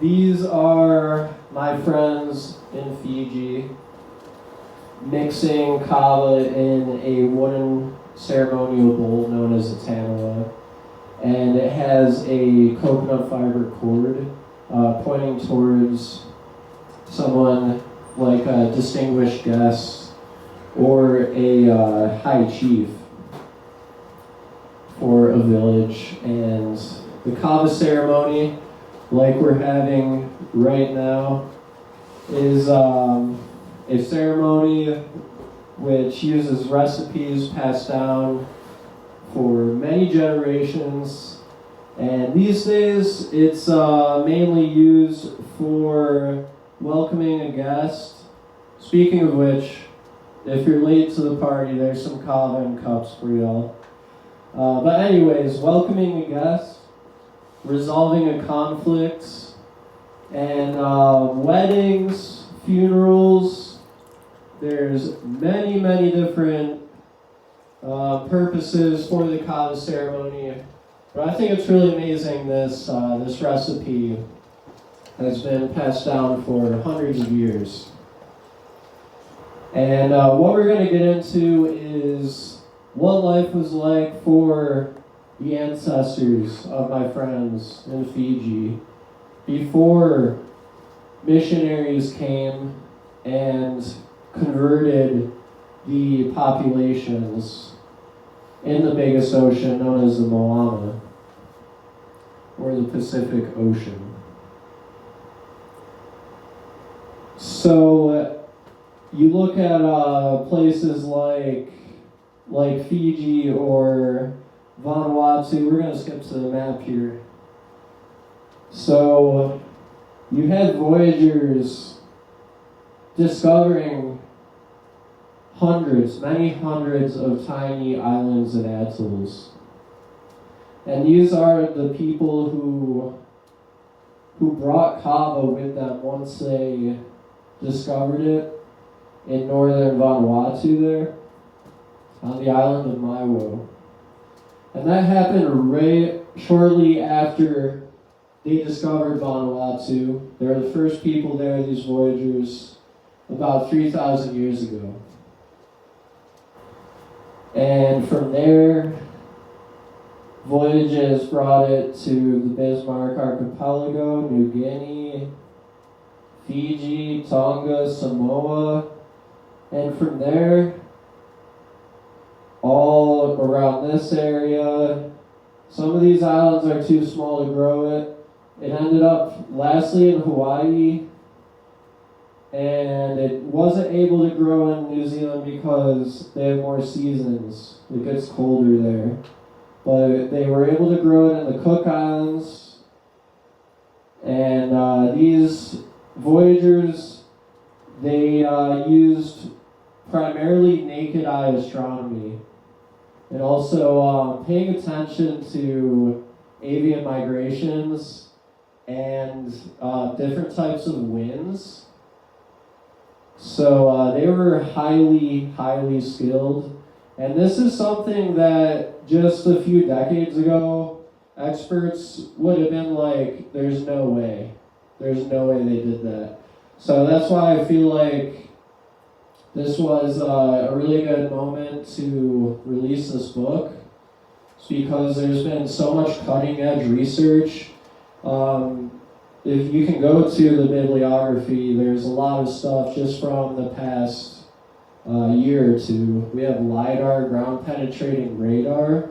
These are my friends in Fiji mixing kava in a wooden ceremonial bowl known as a talanoa. And it has a coconut fiber cord pointing towards someone like a distinguished guest or a high chief for a village. And the kava ceremony, like we're having right now, is a ceremony which uses recipes passed down for many generations, and these days it's mainly used for welcoming a guest. Speaking of which, if you're late to the party, there's some kava and cups for y'all. But anyways, welcoming a guest, resolving a conflict, and weddings, funerals. There's many different purposes for the kava ceremony. But I think it's really amazing this recipe has been passed down for hundreds of years. And what we're going to get into is what life was like for the ancestors of my friends in Fiji before missionaries came and converted the populations in the biggest ocean known as the Moana, or the Pacific Ocean. So you look at places like Fiji or Vanuatu. We're going to skip to the map here. So you had voyagers discovering many hundreds of tiny islands and atolls. And these are the people who brought kava with them once they discovered it in northern Vanuatu there, on the island of Maiwo. And that happened right shortly after they discovered Vanuatu. They were the first people there, these voyagers, about 3,000 years ago. And from there, voyages brought it to the Bismarck Archipelago, New Guinea, Fiji, Tonga, Samoa, and from there, all around this area. Some of these islands are too small to grow it. It ended up lastly in Hawaii, and it wasn't able to grow in New Zealand because they have more seasons. It gets colder there. But they were able to grow it in the Cook Islands. And these voyagers, they used primarily naked eye astronomy. And also paying attention to avian migrations and different types of winds. So they were highly skilled. And this is something that just a few decades ago, experts would have been like, there's no way. There's no way they did that. So that's why I feel like this was a really good moment to release this book. It's because there's been so much cutting edge research. If you can go to the bibliography, there's a lot of stuff just from the past year or two. We have LIDAR, ground penetrating radar,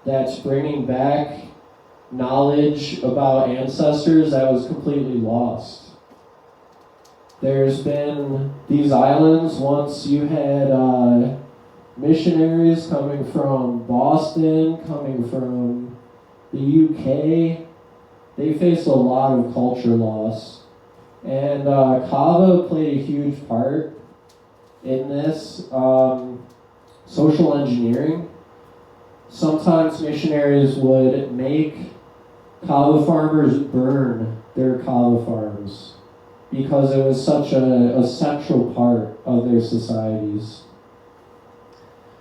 that's bringing back knowledge about ancestors that was completely lost. There's been these islands, once you had missionaries coming from Boston, coming from the UK. They faced a lot of culture loss. And kava played a huge part in this. Social engineering. Sometimes missionaries would make kava farmers burn their kava farms because it was such a central part of their societies.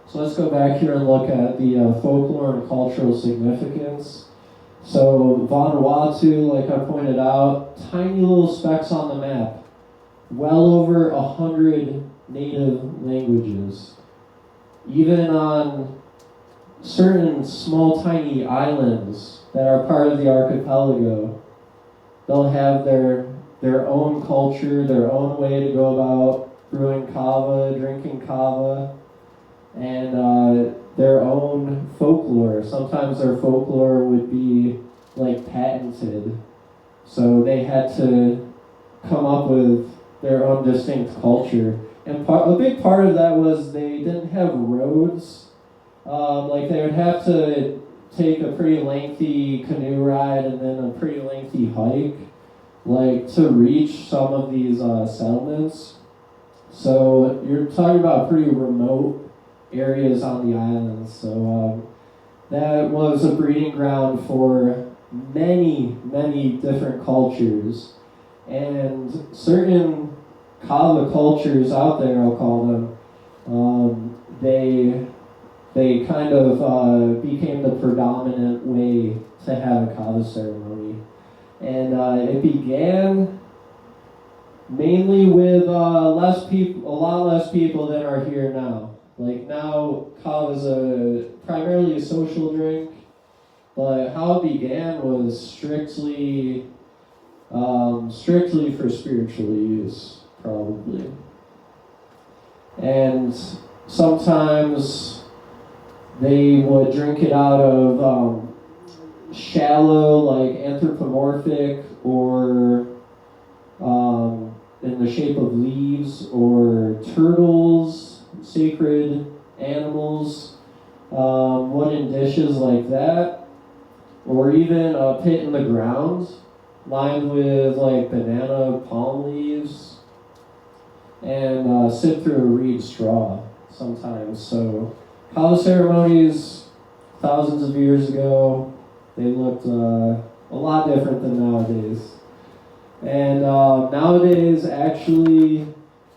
So let's go back here and look at the folklore and cultural significance. So Vanuatu, like I pointed out, tiny little specks on the map. Well over 100 native languages. Even on certain small tiny islands that are part of the archipelago, they'll have their own culture, their own way to go about brewing kava, drinking kava, and their own folklore. Sometimes their folklore would be like patented. So they had to come up with their own distinct culture. And a big part of that was they didn't have roads. Like they would have to take a pretty lengthy canoe ride and then a pretty lengthy hike, like to reach some of these settlements. So you're talking about pretty remote areas on the islands. So that was a breeding ground for many, many different cultures. And certain kava cultures out there, I'll call them, they kind of became the predominant way to have a kava ceremony. And it began mainly with a lot less people than are here now. Like now, kava is primarily a social drink, but how it began was strictly for spiritual use, probably. And sometimes they would drink it out of shallow, like anthropomorphic, or in the shape of leaves, or turtles, sacred animals, wooden dishes like that, or even a pit in the ground lined with like banana palm leaves, and sit through a reed straw sometimes. So kava ceremonies thousands of years ago, they looked a lot different than nowadays. And nowadays, actually,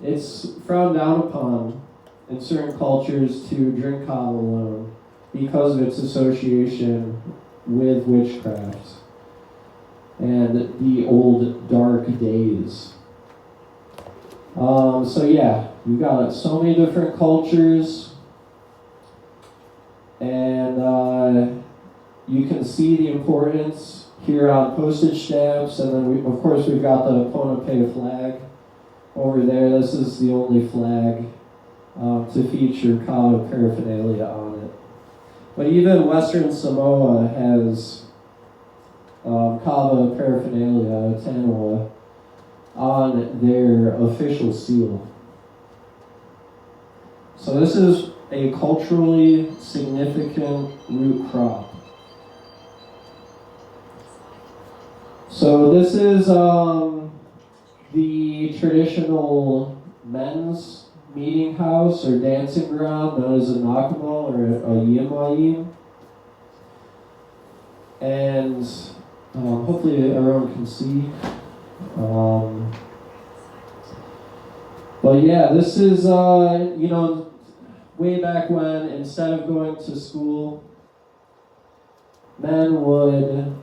it's frowned down upon in certain cultures to drink kava alone because of its association with witchcraft and the old dark days. So yeah, we've got so many different cultures, and you can see the importance here on postage stamps, and then of course we've got the Pohnpei flag over there. This is the only flag to feature kava paraphernalia on it. But even Western Samoa has kava paraphernalia, talanoa, on their official seal. So this is a culturally significant root crop. So this is the traditional men's meeting house or dancing ground known as a nakamo or a yimayim. And hopefully everyone can see. But yeah, this is, way back when, instead of going to school, men would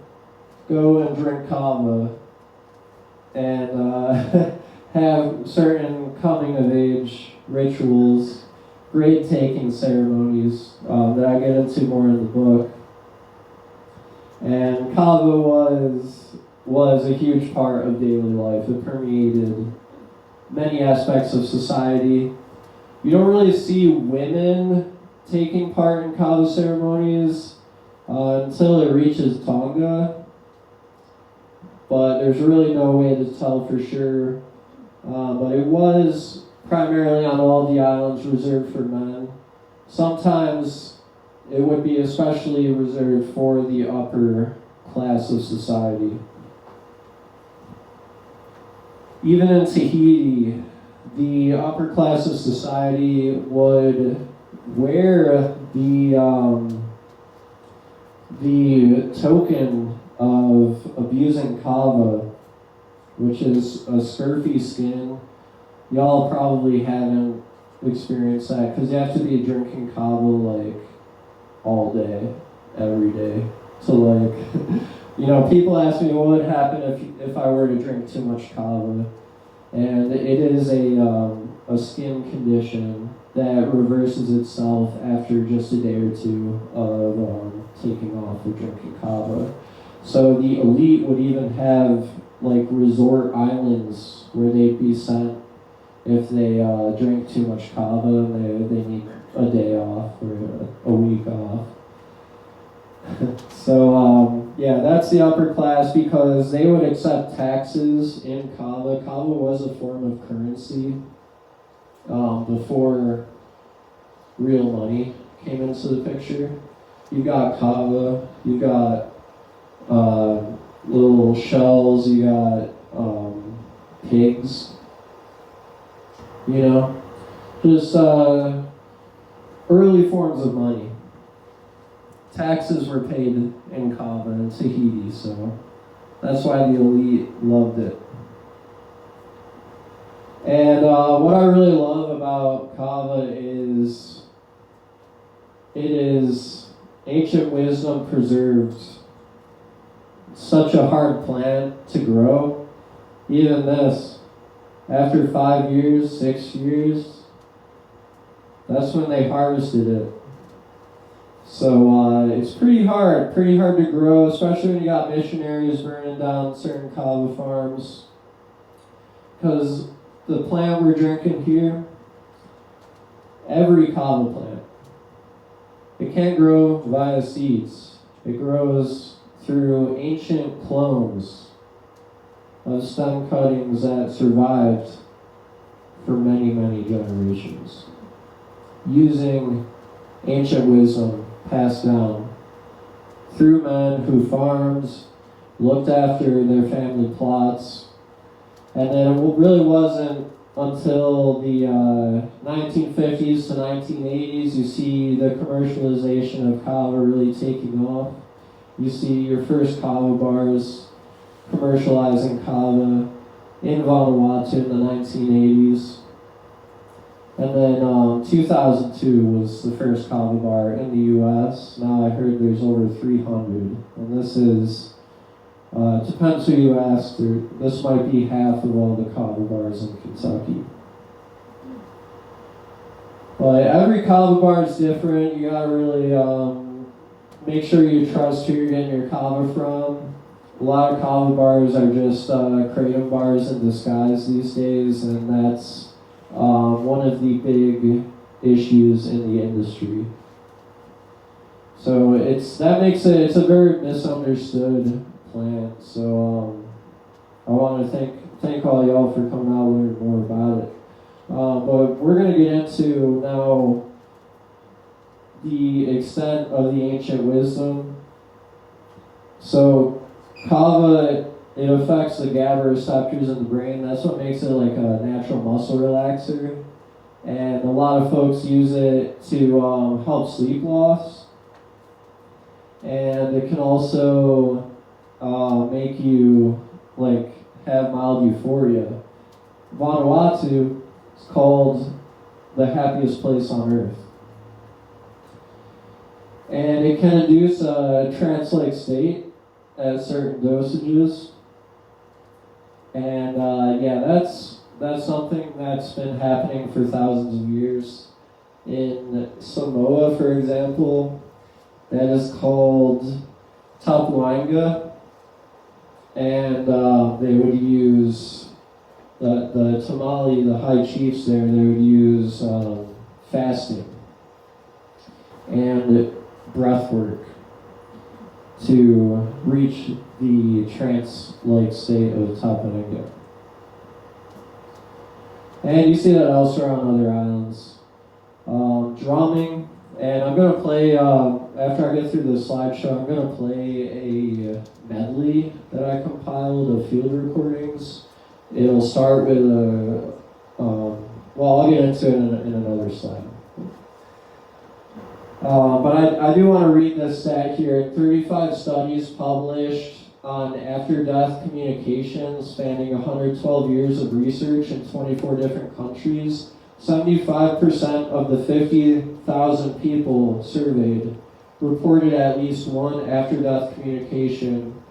go and drink kava and have certain coming of age rituals, grade taking ceremonies that I get into more in the book. And kava was a huge part of daily life. It permeated many aspects of society. You don't really see women taking part in kava ceremonies until it reaches Tonga, but there's really no way to tell for sure. But it was primarily on all the islands reserved for men. Sometimes it would be especially reserved for the upper class of society. Even in Tahiti, the upper class of society would wear the token of abusing kava, which is a scurfy skin. Y'all probably haven't experienced that because you have to be drinking kava like all day, every day, to people ask me what would happen if I were to drink too much kava, and it is a skin condition that reverses itself after just a day or two of taking off of drinking kava. So the elite would even have like resort islands where they'd be sent if they drink too much kava and they need a day off or a week off. So yeah, that's the upper class because they would accept taxes in kava. Kava was a form of currency before real money came into the picture. You got kava, you got little shells, you got pigs, just early forms of money. Taxes were paid in kava and Tahiti, so that's why the elite loved it. And what I really love about kava is it is ancient wisdom preserved. Such a hard plant to grow. Even this, after 5 years, 6 years, that's when they harvested it. So it's pretty hard to grow, especially when you got missionaries burning down certain kava farms. Because the plant we're drinking here, every kava plant, it can't grow via seeds. It grows through ancient clones of stem cuttings that survived for many, many generations, using ancient wisdom passed down through men who farmed, looked after their family plots, and then it really wasn't until the 1950s to 1980s you see the commercialization of kava really taking off. You see your first kava bars commercializing kava in Vanuatu in the 1980s. And then 2002 was the first kava bar in the US. Now I heard there's over 300. And this is, depends who you ask, this might be half of all the kava bars in Kentucky. But every kava bar is different. You gotta really make sure you trust who you're getting your kava from. A lot of kava bars are just kratom bars in disguise these days, and that's one of the big issues in the industry. So it's a very misunderstood plant. So I want to thank all y'all for coming out and learning more about it. But we're going to get into now the extent of the ancient wisdom. So kava, it affects the GABA receptors in the brain. That's what makes it like a natural muscle relaxer. And a lot of folks use it to help sleep loss. And it can also make you have mild euphoria. Vanuatu is called the happiest place on earth. And it can induce a trance-like state at certain dosages. And that's something that's been happening for thousands of years. In Samoa, for example, that is called tapuanga. And they would use the tamale, the high chiefs there, they would use fasting and breath work to reach the trance-like state of tapuanga. And you see that elsewhere on other islands. Drumming, and I'm going to play, after I get through the slideshow, I'm going to play a medley that I compiled of field recordings. It'll start with I'll get into it in another slide. But I do want to read this stat here. 35 studies published on after-death communication spanning 112 years of research in 24 different countries. 75% of the 50,000 people surveyed reported at least one after-death communication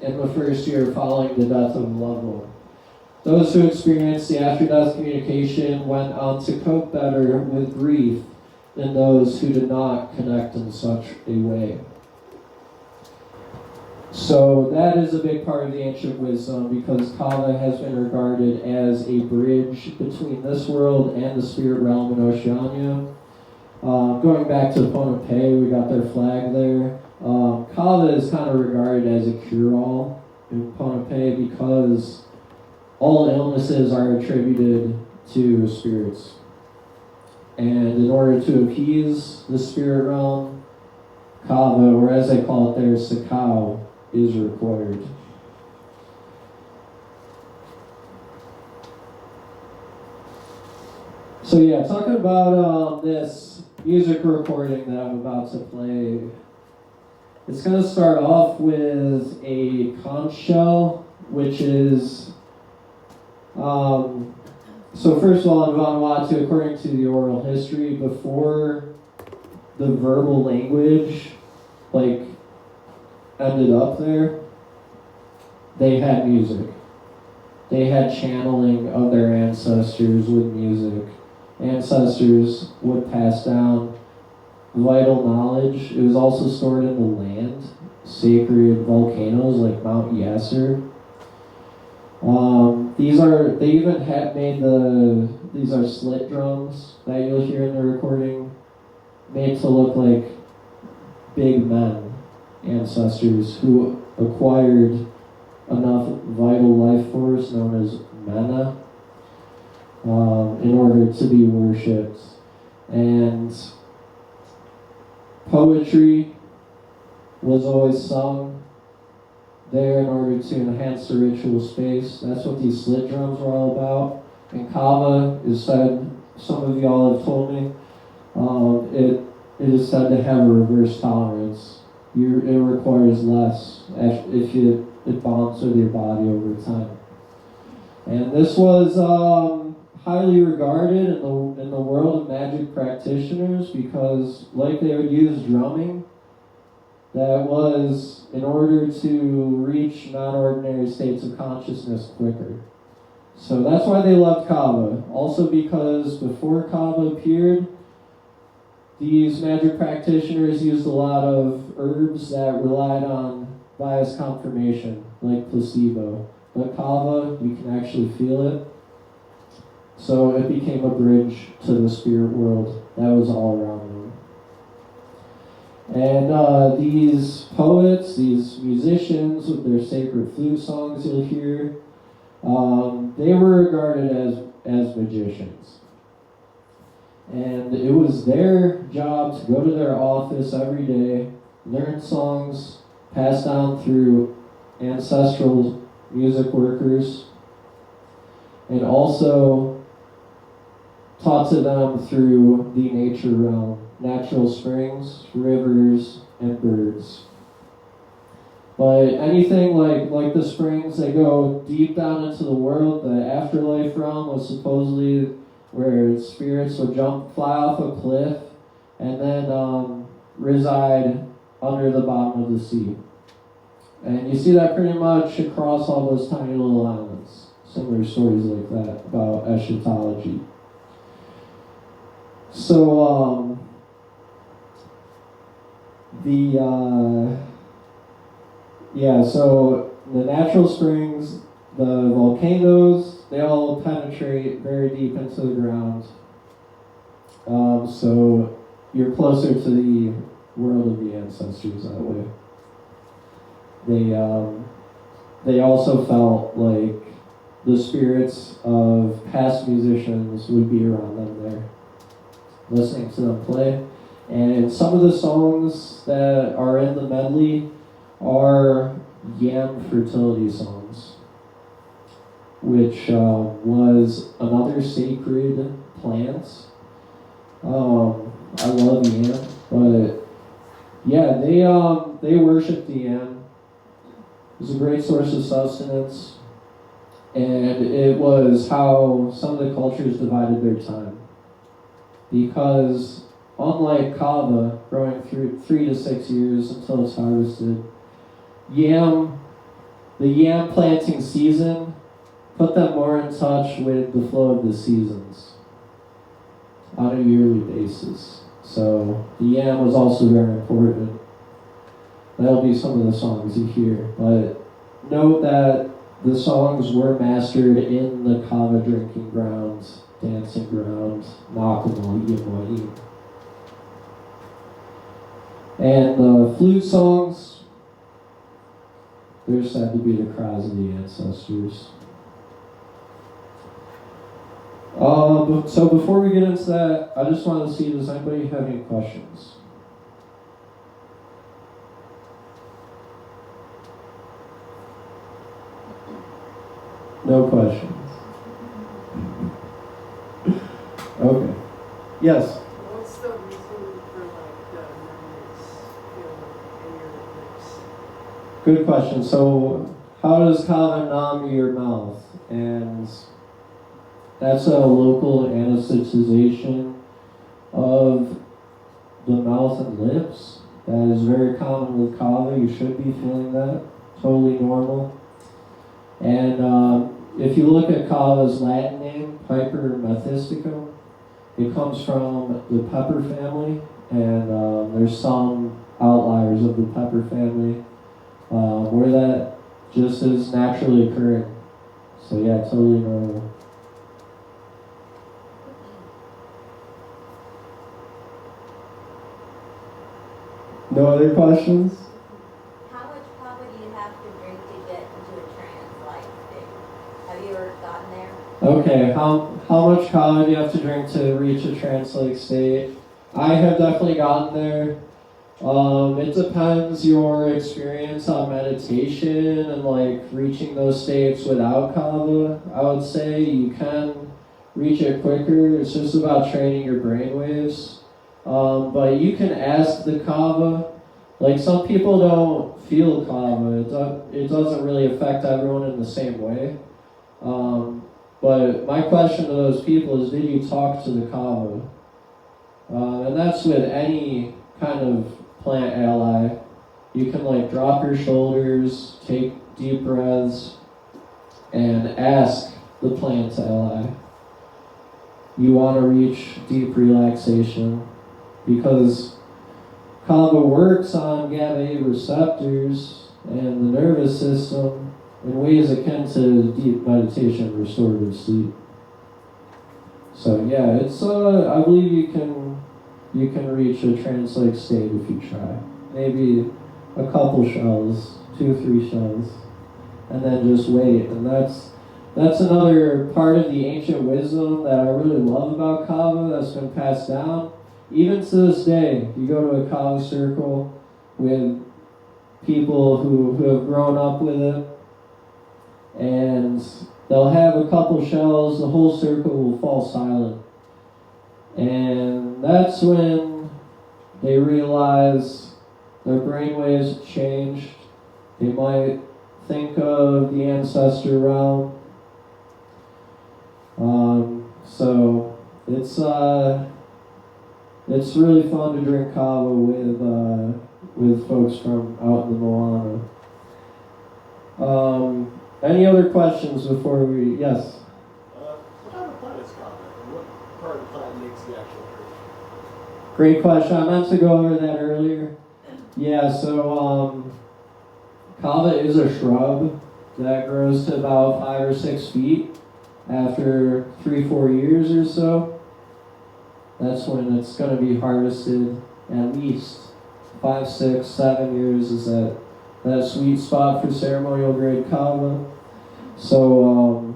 in the first year following the death of a loved one. Those who experienced the after-death communication went on to cope better with grief than those who did not connect in such a way. So that is a big part of the ancient wisdom, because Kava has been regarded as a bridge between this world and the spirit realm in Oceania. Going back to Pohnpei, we got their flag there. Kava is kind of regarded as a cure-all in Pohnpei because all illnesses are attributed to spirits. And in order to appease the spirit realm, Kava, or as they call it there, Sakau, is required. So yeah, talking about this music recording that I'm about to play, it's going to start off with a conch shell, which is, so first of all, in Vanuatu, according to the oral history, before the verbal language, ended up there, they had music. They had channeling of their ancestors with music. Ancestors would pass down vital knowledge. It was also stored in the land. Sacred volcanoes like Mount Yasser. They even had made these are slit drums that you'll hear in the recording, made to look like big men, ancestors who acquired enough vital life force known as mana in order to be worshipped. And poetry was always sung there in order to enhance the ritual space. That's what these slit drums were all about. And Kava is said, some of y'all have told me, it is said to have a reverse tolerance. It requires less if it bonds with your body over time. And this was highly regarded in the world of magic practitioners because, like, they would use drumming that was in order to reach non-ordinary states of consciousness quicker. So that's why they loved Kava. Also because before Kava appeared, these magic practitioners used a lot of herbs that relied on bias confirmation, like placebo. But Kava, you can actually feel it. So it became a bridge to the spirit world that was all around them. And these poets, these musicians with their sacred flute songs you'll hear, they were regarded as magicians. And it was their job to go to their office every day, learn songs passed down through ancestral music workers, and also taught to them through the nature realm, natural springs, rivers, and birds. But anything like the springs that go deep down into the world, the afterlife realm was supposedly where spirits would fly off a cliff, and then reside under the bottom of the sea. And you see that pretty much across all those tiny little islands. Similar stories like that about eschatology. So, so the natural springs, the volcanoes, they all penetrate very deep into the ground. So you're closer to the world of the ancestors that way. They also felt like the spirits of past musicians would be around them there, listening to them play. And some of the songs that are in the medley are yam fertility songs, which was another sacred plant. I love yam, but yeah, they worshiped the yam. It was a great source of sustenance, and it was how some of the cultures divided their time. Because unlike kava, growing through 3 to 6 years until it's harvested, the yam planting season put them more in touch with the flow of the seasons on a yearly basis. So the yam was also very important. That'll be some of the songs you hear, but note that the songs were mastered in the kava drinking ground, dancing ground, Nakamal, Yimwaim. And the flute songs, they're said to be the cries of the ancestors. So before we get into that, I just want to see, does anybody have any questions? No questions. Okay. Yes? What's the reason for like the numbness in your lips? Good question. So how does kava numb your mouth? And that's a local anesthetization of the mouth and lips. That is very common with kava. You should be feeling that. Totally normal. And if you look at kava's Latin name, Piper methysticum, it comes from the pepper family, and there's some outliers of the pepper family where that just is naturally occurring. So yeah, totally normal. No other questions? How much kava do you have to drink to get into a trance-like state? Have you ever gotten there? Okay, how much kava do you have to drink to reach a trance-like state? I have definitely gotten there. It depends your experience on meditation and like reaching those states without kava. I would say you can reach it quicker. It's just about training your brain waves. But you can ask the kava. Like some people don't feel kava. It doesn't really affect everyone in the same way. But my question to those people is, did you talk to the kava? And that's with any kind of plant ally. You can like drop your shoulders, take deep breaths, and ask the plant ally. You want to reach deep relaxation because kava works on GABA receptors and the nervous system in ways akin to deep meditation and restorative sleep. So yeah, it's I believe you can reach a trance-like state if you try. Maybe a couple shells, 2-3 shells, and then just wait. And that's another part of the ancient wisdom that I really love about kava that's been passed down. Even to this day, you go to a kava circle with people who have grown up with it, and they'll have a couple shells, the whole circle will fall silent. And that's when they realize their brainwaves have changed. They might think of the ancestor realm. So it's really fun to drink kava with folks from out in the Moana. Any other questions before we? Yes. What type of plant is kava, and what part of the plant makes the actual drink? Great question. I meant to go over that earlier. Yeah, so kava is a shrub that grows to about 5 or 6 feet after 3-4 years or so. That's when it's going to be harvested. At least 5, 6, 7 years is that sweet spot for ceremonial grade kava. So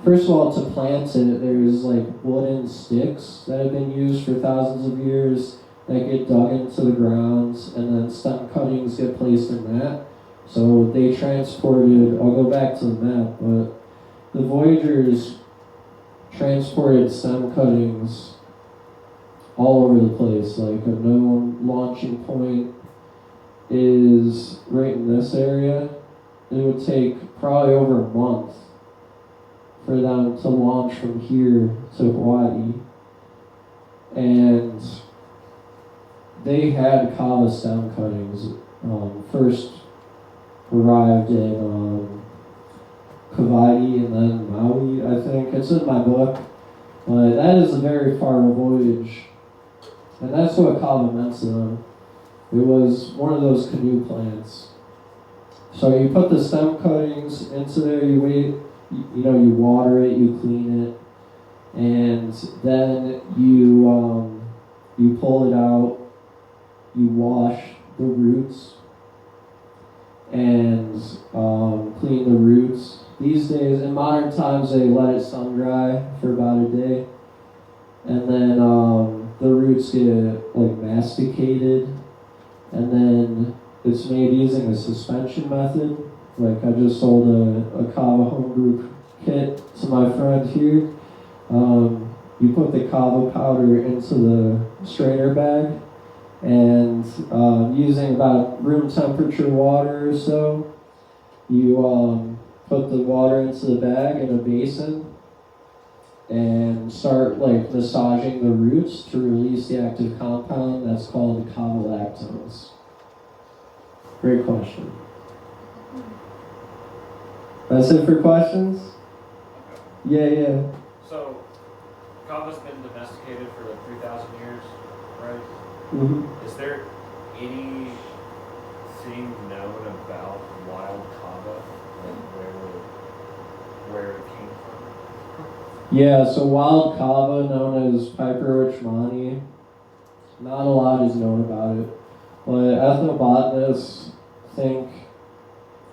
first of all, to plant it, there's like wooden sticks that have been used for thousands of years that get dug into the ground, and then stem cuttings get placed in that. So they transported, I'll go back to the map, but the Voyagers transported stem cuttings all over the place. Like a known launching point is right in this area. It would take probably over a month for them to launch from here to Hawaii. and they had kava stem cuttings. First arrived in Hawaii and then Maui, I think. It's in my book. But that is a very far voyage. And that's what kava meant to them. It was one of those canoe plants. So you put the stem cuttings into there, you wait, you water it, you clean it, and then you pull it out, you wash the roots, and clean the roots. These days, in modern times, they let it sun dry for about a day, and then the roots get like masticated, and then it's made using a suspension method. Like I just sold a kava homebrew kit to my friend here. You put the kava powder into the strainer bag, and using about room temperature water or so, you put the water into the bag in a basin and start like massaging the roots to release the active compound that's called kava lactose. Great question. That's it for questions? Yeah. So, kava's been domesticated for like 3,000 years, right? Mm-hmm. Is there anything known about wild kava, like where it came from? Yeah, so wild kava, known as Piper richmani, not a lot is known about it. But ethnobotanists think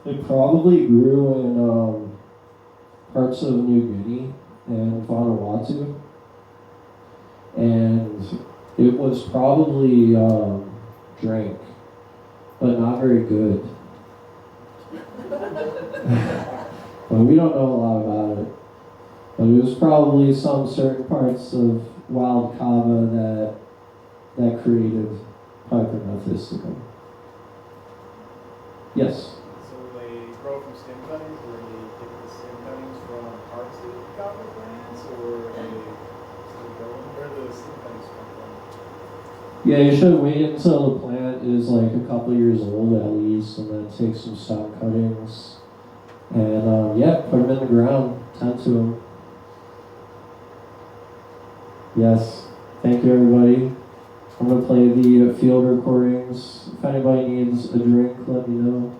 it probably grew in parts of New Guinea and Vanuatu. And it was probably drank, but not very good. But we don't know a lot about it. But it was probably some certain parts of wild kava that created Piper methysticum. Yes? So they grow from stem cuttings, or they get the stem cuttings from parts of kava plants, or they still grow them? Where do the stem cuttings come from? Yeah, you should wait until the plant is like a couple years old at least, and then take some stem cuttings. And put them in the ground, tend to them. Yes, thank you everybody. I'm going to play the field recordings. If anybody needs a drink, let me know.